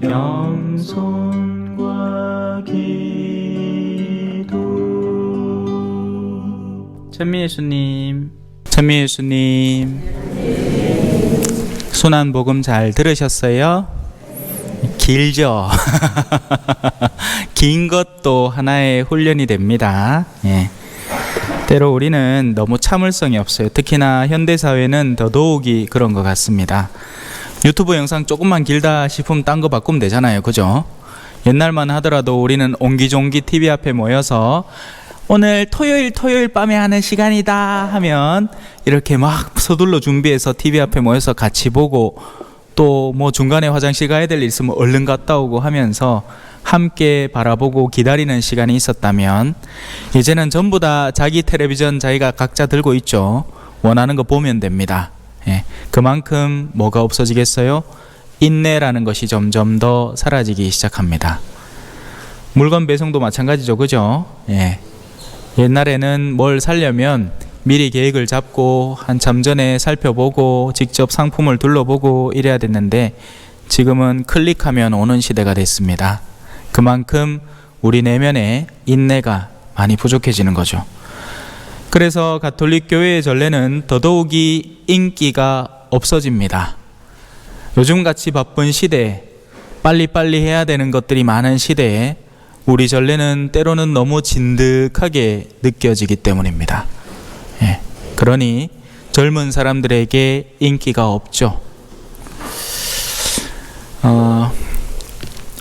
겸손과 기도. 천미예수님, 순환복음 잘 들으셨어요? 길죠? 긴 것도 하나의 훈련이 됩니다. 예. 때로 우리는 너무 참을성이 없어요. 특히나 현대사회는 더더욱이 그런 것 같습니다. 유튜브 영상 조금만 길다 싶으면 딴 거 바꾸면 되잖아요. 그죠? 옛날만 하더라도 우리는 옹기종기 TV 앞에 모여서 오늘 토요일 밤에 하는 시간이다 하면 이렇게 막 서둘러 준비해서 TV 앞에 모여서 같이 보고, 또 뭐 중간에 화장실 가야 될 일 있으면 얼른 갔다 오고 하면서 함께 바라보고 기다리는 시간이 있었다면, 이제는 전부 다 자기 텔레비전 자기가 각자 들고 있죠. 원하는 거 보면 됩니다. 예, 그만큼 뭐가 없어지겠어요? 인내라는 것이 점점 더 사라지기 시작합니다. 물건 배송도 마찬가지죠. 그죠? 예. 옛날에는 뭘 사려면 미리 계획을 잡고 한참 전에 살펴보고 직접 상품을 둘러보고 이래야 됐는데, 지금은 클릭하면 오는 시대가 됐습니다. 그만큼 우리 내면에 인내가 많이 부족해지는 거죠. 그래서 가톨릭 교회의 전례는 더더욱이 인기가 없어집니다. 요즘같이 바쁜 시대에, 빨리빨리 해야 되는 것들이 많은 시대에 우리 전례는 때로는 너무 진득하게 느껴지기 때문입니다. 예. 그러니 젊은 사람들에게 인기가 없죠.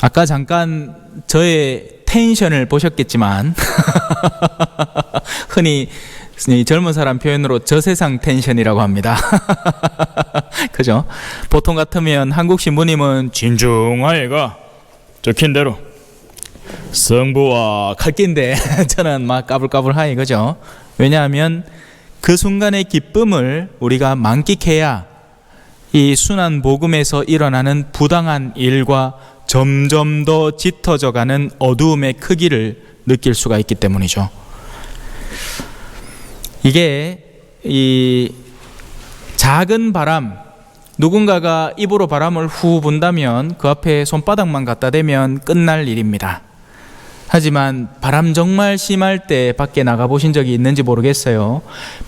아까 잠깐 저의 텐션을 보셨겠지만 흔히 젊은 사람 표현으로 저세상 텐션이라고 합니다. 그죠? 보통 같으면 한국 신부님은 진중하게가 적힌 대로 성부와 칼낀데 저는 막 까불까불하이. 그죠? 왜냐하면 그 순간의 기쁨을 우리가 만끽해야 이 순환 복음에서 일어나는 부당한 일과 점점 더 짙어져가는 어두움의 크기를 느낄 수가 있기 때문이죠. 이게 이 작은 바람, 누군가가 입으로 바람을 후 분다면 그 앞에 손바닥만 갖다 대면 끝날 일입니다. 하지만 바람 정말 심할 때 밖에 나가 보신 적이 있는지 모르겠어요.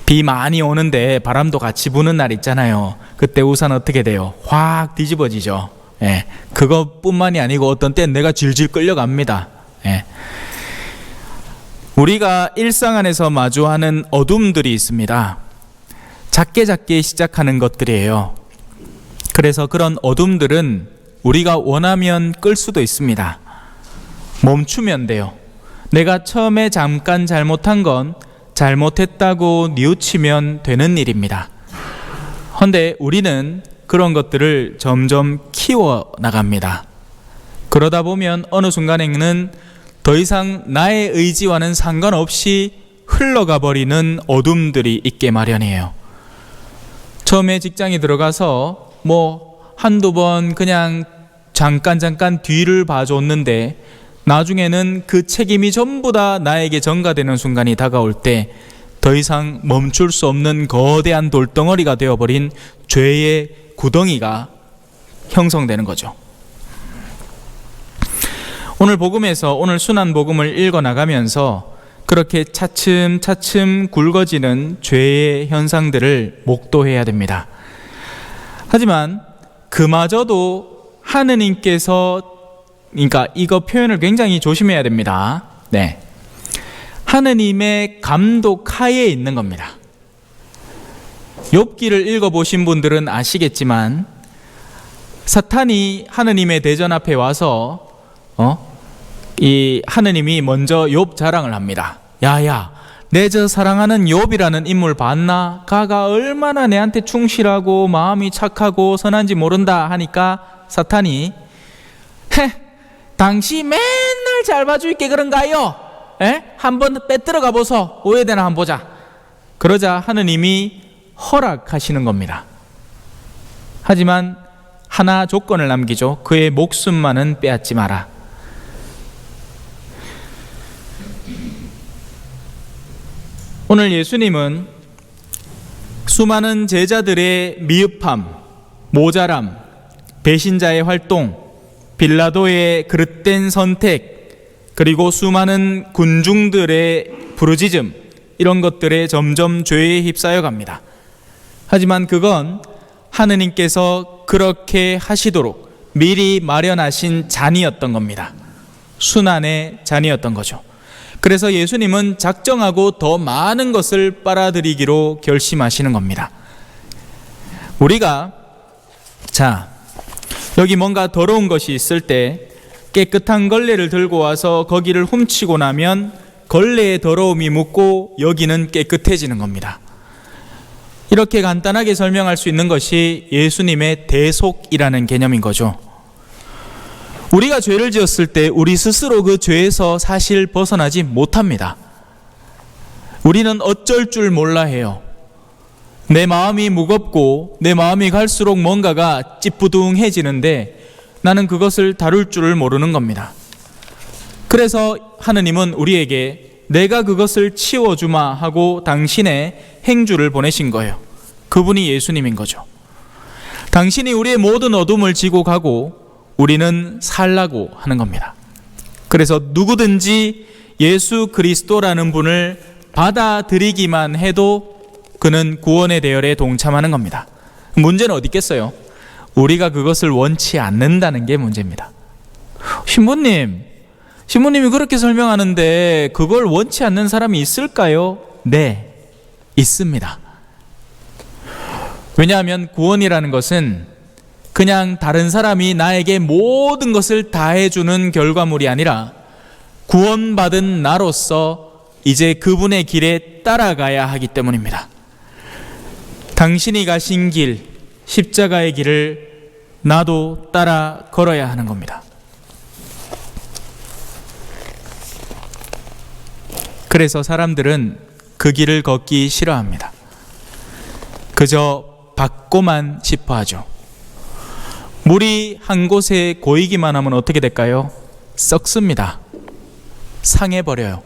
비 많이 오는데 바람도 같이 부는 날 있잖아요. 그때 우산 어떻게 돼요? 확 뒤집어지죠. 예, 그것뿐만이 아니고 어떤 때는 내가 질질 끌려갑니다. 예. 우리가 일상 안에서 마주하는 어둠들이 있습니다. 작게 시작하는 것들이에요. 그래서 그런 어둠들은 우리가 원하면 끌 수도 있습니다. 멈추면 돼요. 내가 처음에 잠깐 잘못한 건 잘못했다고 뉘우치면 되는 일입니다. 그런데 우리는 그런 것들을 점점 키워 나갑니다. 그러다 보면 어느 순간에는 더 이상 나의 의지와는 상관없이 흘러가 버리는 어둠들이 있게 마련이에요. 처음에 직장에 들어가서 뭐 한두 번 그냥 잠깐 뒤를 봐줬는데, 나중에는 그 책임이 전부 다 나에게 전가되는 순간이 다가올 때 더 이상 멈출 수 없는 거대한 돌덩어리가 되어버린 죄의 구덩이가 형성되는 거죠. 오늘 복음에서, 오늘 순환 복음을 읽어나가면서 그렇게 차츰 굵어지는 죄의 현상들을 목도해야 됩니다. 하지만 그마저도 하느님께서, 그러니까 이거 표현을 굉장히 조심해야 됩니다. 네, 하느님의 감독 하에 있는 겁니다. 욥기를 읽어보신 분들은 아시겠지만, 사탄이 하느님의 대전 앞에 와서 이 하느님이 먼저 욥 자랑을 합니다. 야야, 내 저 사랑하는 욥이라는 인물 봤나? 가가 얼마나 내한테 충실하고 마음이 착하고 선한지 모른다 하니까 사탄이, 당시 맨날 잘 봐줄게 그런가요? 한번 빼들어가 보소. 오해되나 한번 보자. 그러자 하느님이 허락하시는 겁니다. 하지만 하나 조건을 남기죠. 그의 목숨만은 빼앗지 마라. 오늘 예수님은 수많은 제자들의 미흡함, 모자람, 배신자의 활동, 빌라도의 그릇된 선택, 그리고 수많은 군중들의 부르짖음, 이런 것들에 점점 죄에 휩싸여 갑니다. 하지만 그건 하느님께서 그렇게 하시도록 미리 마련하신 잔이었던 겁니다. 순환의 잔이었던 거죠. 그래서 예수님은 작정하고 더 많은 것을 빨아들이기로 결심하시는 겁니다. 우리가 여기 뭔가 더러운 것이 있을 때 깨끗한 걸레를 들고 와서 거기를 훔치고 나면 걸레의 더러움이 묻고 여기는 깨끗해지는 겁니다. 이렇게 간단하게 설명할 수 있는 것이 예수님의 대속이라는 개념인 거죠. 우리가 죄를 지었을 때 우리 스스로 그 죄에서 사실 벗어나지 못합니다. 우리는 어쩔 줄 몰라 해요. 내 마음이 무겁고 내 마음이 갈수록 뭔가가 찌뿌둥해지는데 나는 그것을 다룰 줄을 모르는 겁니다. 그래서 하느님은 우리에게 내가 그것을 치워주마 하고 당신의 행주를 보내신 거예요. 그분이 예수님인 거죠. 당신이 우리의 모든 어둠을 지고 가고 우리는 살라고 하는 겁니다. 그래서 누구든지 예수 그리스도라는 분을 받아들이기만 해도 그는 구원의 대열에 동참하는 겁니다. 문제는 어디 있겠어요? 우리가 그것을 원치 않는다는 게 문제입니다. 신부님이 그렇게 설명하는데 그걸 원치 않는 사람이 있을까요? 네, 있습니다. 왜냐하면 구원이라는 것은 그냥 다른 사람이 나에게 모든 것을 다 해주는 결과물이 아니라 구원받은 나로서 이제 그분의 길에 따라가야 하기 때문입니다. 당신이 가신 길, 십자가의 길을 나도 따라 걸어야 하는 겁니다. 그래서 사람들은 그 길을 걷기 싫어합니다. 그저 받고만 싶어 하죠. 물이 한 곳에 고이기만 하면 어떻게 될까요? 썩습니다. 상해버려요.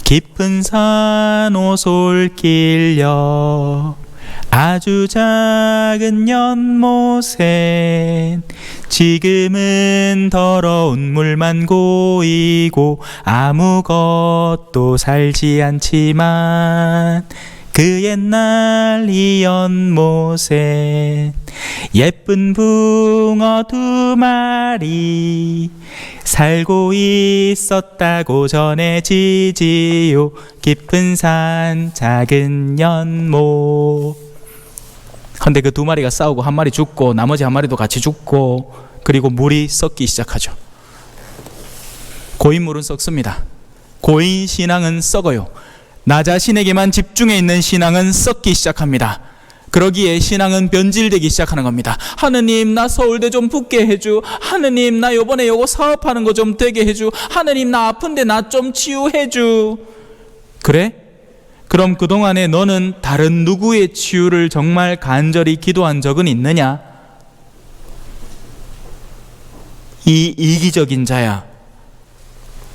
깊은 산 오솔길려 아주 작은 연못엔 지금은 더러운 물만 고이고 아무것도 살지 않지만 그 옛날 이 연못엔 예쁜 붕어 2마리 살고 있었다고 전해지지요. 깊은 산 작은 연못. 근데 그 2마리가 싸우고 1마리 죽고 나머지 1마리도 같이 죽고 그리고 물이 썩기 시작하죠. 고인 물은 썩습니다. 고인 신앙은 썩어요. 나 자신에게만 집중해 있는 신앙은 썩기 시작합니다. 그러기에 신앙은 변질되기 시작하는 겁니다. 하느님, 나 서울대 좀 붙게 해주. 하느님, 나 요번에 요거 사업하는 거 좀 되게 해주. 하느님, 나 아픈데 나 좀 치유해주. 그래? 그럼 그동안에 너는 다른 누구의 치유를 정말 간절히 기도한 적은 있느냐? 이 이기적인 자야.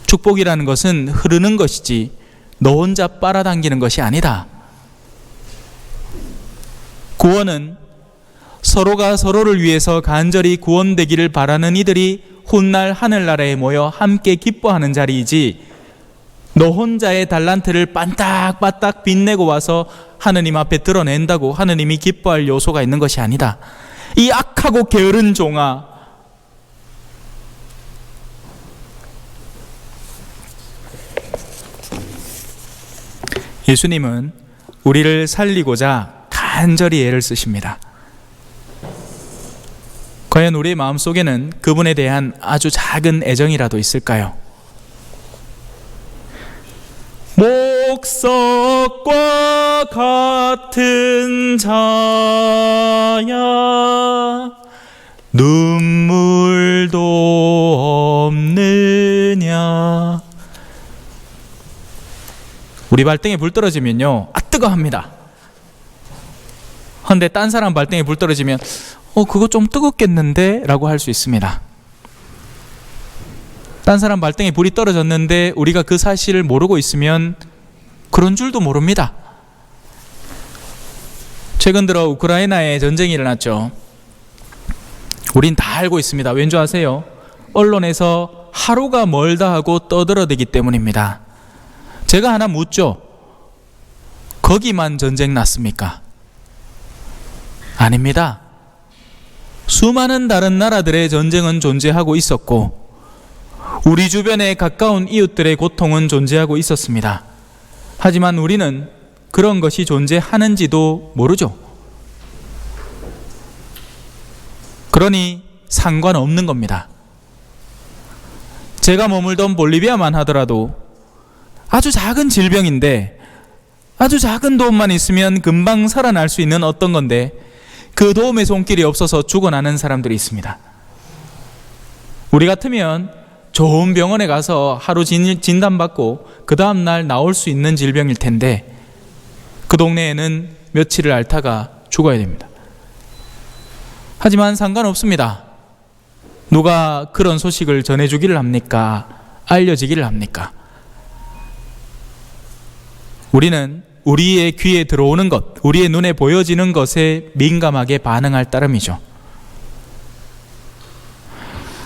축복이라는 것은 흐르는 것이지 너 혼자 빨아당기는 것이 아니다. 구원은 서로가 서로를 위해서 간절히 구원되기를 바라는 이들이 훗날 하늘나라에 모여 함께 기뻐하는 자리이지, 너 혼자의 달란트를 반딱반딱 빛내고 와서 하느님 앞에 드러낸다고 하느님이 기뻐할 요소가 있는 것이 아니다. 이 악하고 게으른 종아, 예수님은 우리를 살리고자 간절히 애를 쓰십니다. 과연 우리의 마음속에는 그분에 대한 아주 작은 애정이라도 있을까요? 목석과 같은 자야 눈물도 없느냐. 우리 발등에 불 떨어지면요, 뜨거워합니다. 근데 딴 사람 발등에 불 떨어지면 그거 좀 뜨겁겠는데? 라고 할 수 있습니다. 딴 사람 발등에 불이 떨어졌는데 우리가 그 사실을 모르고 있으면 그런 줄도 모릅니다. 최근 들어 우크라이나에 전쟁이 일어났죠. 우린 다 알고 있습니다. 왠지 아세요? 언론에서 하루가 멀다 하고 떠들어대기 때문입니다. 제가 하나 묻죠. 거기만 전쟁 났습니까? 아닙니다. 수많은 다른 나라들의 전쟁은 존재하고 있었고 우리 주변에 가까운 이웃들의 고통은 존재하고 있었습니다. 하지만 우리는 그런 것이 존재하는지도 모르죠. 그러니 상관없는 겁니다. 제가 머물던 볼리비아만 하더라도 아주 작은 질병인데 아주 작은 도움만 있으면 금방 살아날 수 있는 어떤 건데 그 도움의 손길이 없어서 죽어나는 사람들이 있습니다. 우리 같으면 좋은 병원에 가서 하루 진단받고 그 다음날 나올 수 있는 질병일 텐데 그 동네에는 며칠을 앓다가 죽어야 됩니다. 하지만 상관없습니다. 누가 그런 소식을 전해주기를 합니까? 알려지기를 합니까? 우리는 우리의 귀에 들어오는 것, 우리의 눈에 보여지는 것에 민감하게 반응할 따름이죠.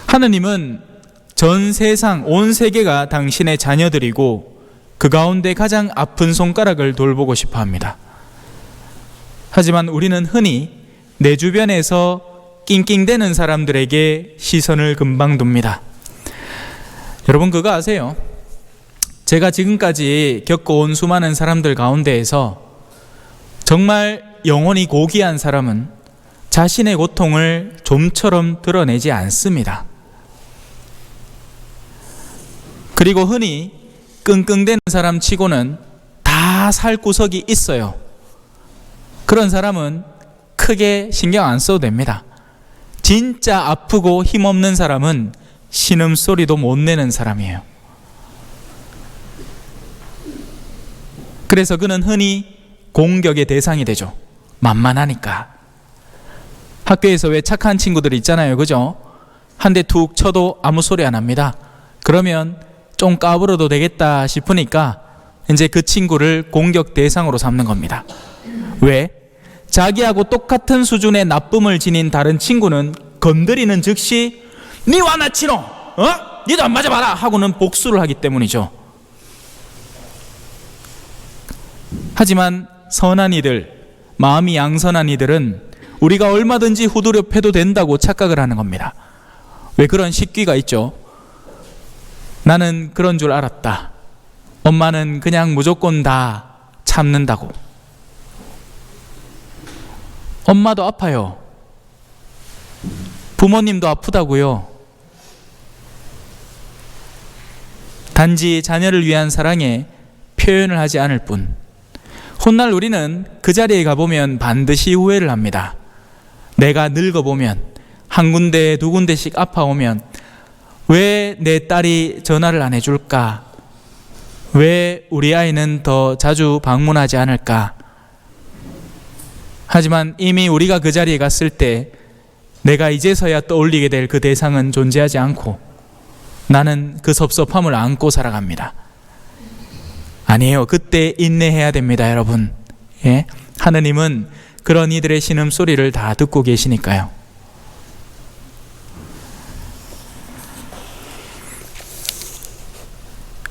하느님은 전 세상, 온 세계가 당신의 자녀들이고 그 가운데 가장 아픈 손가락을 돌보고 싶어 합니다. 하지만 우리는 흔히 내 주변에서 낑낑대는 사람들에게 시선을 금방 둡니다. 여러분 그거 아세요? 제가 지금까지 겪어온 수많은 사람들 가운데에서 정말 영혼이 고귀한 사람은 자신의 고통을 좀처럼 드러내지 않습니다. 그리고 흔히 끙끙대는 사람 치고는 다 살 구석이 있어요. 그런 사람은 크게 신경 안 써도 됩니다. 진짜 아프고 힘없는 사람은 신음소리도 못 내는 사람이에요. 그래서 그는 흔히 공격의 대상이 되죠. 만만하니까. 학교에서 왜 착한 친구들 있잖아요, 그죠? 한 대 툭 쳐도 아무 소리 안 합니다. 그러면 좀 까불어도 되겠다 싶으니까 이제 그 친구를 공격 대상으로 삼는 겁니다. 왜? 자기하고 똑같은 수준의 나쁨을 지닌 다른 친구는 건드리는 즉시 니 와 나 치노? 니도 안 맞아봐라! 하고는 복수를 하기 때문이죠. 하지만 선한 이들, 마음이 양선한 이들은 우리가 얼마든지 후두려 패도 된다고 착각을 하는 겁니다. 왜 그런 식귀가 있죠? 나는 그런 줄 알았다. 엄마는 그냥 무조건 다 참는다고. 엄마도 아파요. 부모님도 아프다고요. 단지 자녀를 위한 사랑에 표현을 하지 않을 뿐. 훗날 우리는 그 자리에 가보면 반드시 후회를 합니다. 내가 늙어보면 한 군데 두 군데씩 아파오면 왜 내 딸이 전화를 안 해줄까? 왜 우리 아이는 더 자주 방문하지 않을까? 하지만 이미 우리가 그 자리에 갔을 때 내가 이제서야 떠올리게 될 그 대상은 존재하지 않고 나는 그 섭섭함을 안고 살아갑니다. 아니에요. 그때 인내해야 됩니다, 여러분. 예? 하느님은 그런 이들의 신음소리를 다 듣고 계시니까요.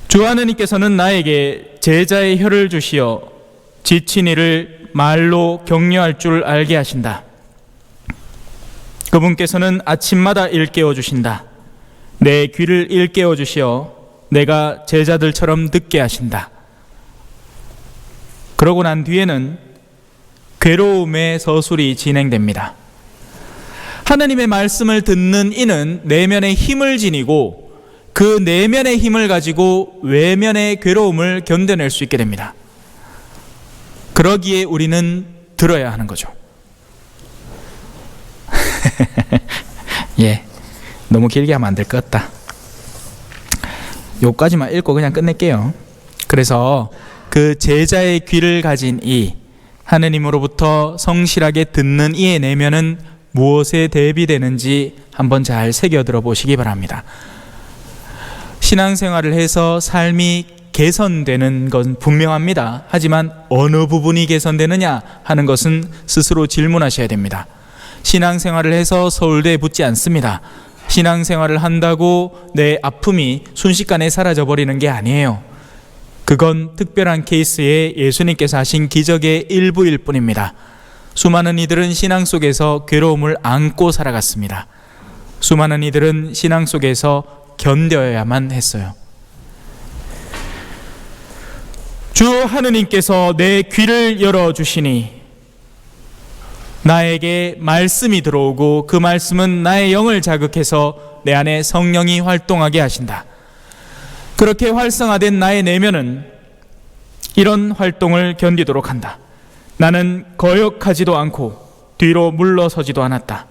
주 하느님께서는 나에게 제자의 혀를 주시어 지친 이를 말로 격려할 줄 알게 하신다. 그분께서는 아침마다 일깨워 주신다. 내 귀를 일깨워 주시어 내가 제자들처럼 듣게 하신다. 그러고 난 뒤에는 괴로움의 서술이 진행됩니다. 하나님의 말씀을 듣는 이는 내면의 힘을 지니고 그 내면의 힘을 가지고 외면의 괴로움을 견뎌낼 수 있게 됩니다. 그러기에 우리는 들어야 하는 거죠. 예, 너무 길게 하면 안 될 것 같다. 요까지만 읽고 그냥 끝낼게요. 그래서 그 제자의 귀를 가진 이, 하느님으로부터 성실하게 듣는 이의 내면은 무엇에 대비되는지 한번 잘 새겨들어 보시기 바랍니다. 신앙생활을 해서 삶이 개선되는 건 분명합니다. 하지만 어느 부분이 개선되느냐 하는 것은 스스로 질문하셔야 됩니다. 신앙생활을 해서 서울대에 붙지 않습니다. 신앙생활을 한다고 내 아픔이 순식간에 사라져버리는 게 아니에요. 그건 특별한 케이스에 예수님께서 하신 기적의 일부일 뿐입니다. 수많은 이들은 신앙 속에서 괴로움을 안고 살아갔습니다. 수많은 이들은 신앙 속에서 견뎌야만 했어요. 주 하느님께서 내 귀를 열어주시니 나에게 말씀이 들어오고 그 말씀은 나의 영을 자극해서 내 안에 성령이 활동하게 하신다. 그렇게 활성화된 나의 내면은 이런 활동을 견디도록 한다. 나는 거역하지도 않고 뒤로 물러서지도 않았다.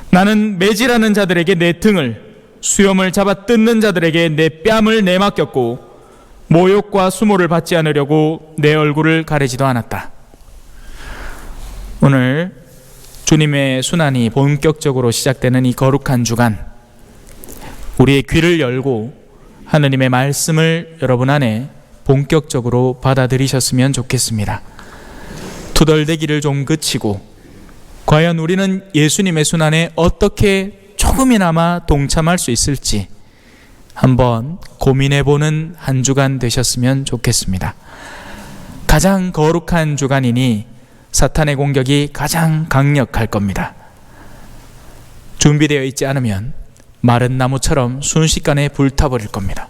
나는 매질하는 자들에게 내 등을, 수염을 잡아 뜯는 자들에게 내 뺨을 내맡겼고 모욕과 수모를 받지 않으려고 내 얼굴을 가리지도 않았다. 오늘 주님의 순환이 본격적으로 시작되는 이 거룩한 주간, 우리의 귀를 열고 하느님의 말씀을 여러분 안에 본격적으로 받아들이셨으면 좋겠습니다. 투덜대기를 좀 그치고 과연 우리는 예수님의 순환에 어떻게 조금이나마 동참할 수 있을지 한번 고민해보는 한 주간 되셨으면 좋겠습니다. 가장 거룩한 주간이니 사탄의 공격이 가장 강력할 겁니다. 준비되어 있지 않으면 마른 나무처럼 순식간에 불타버릴 겁니다.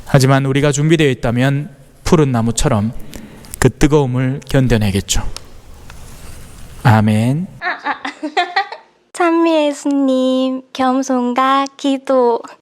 하지만 우리가 준비되어 있다면 푸른 나무처럼 그 뜨거움을 견뎌내겠죠. 아멘. 찬미 예수님, 겸손과 기도.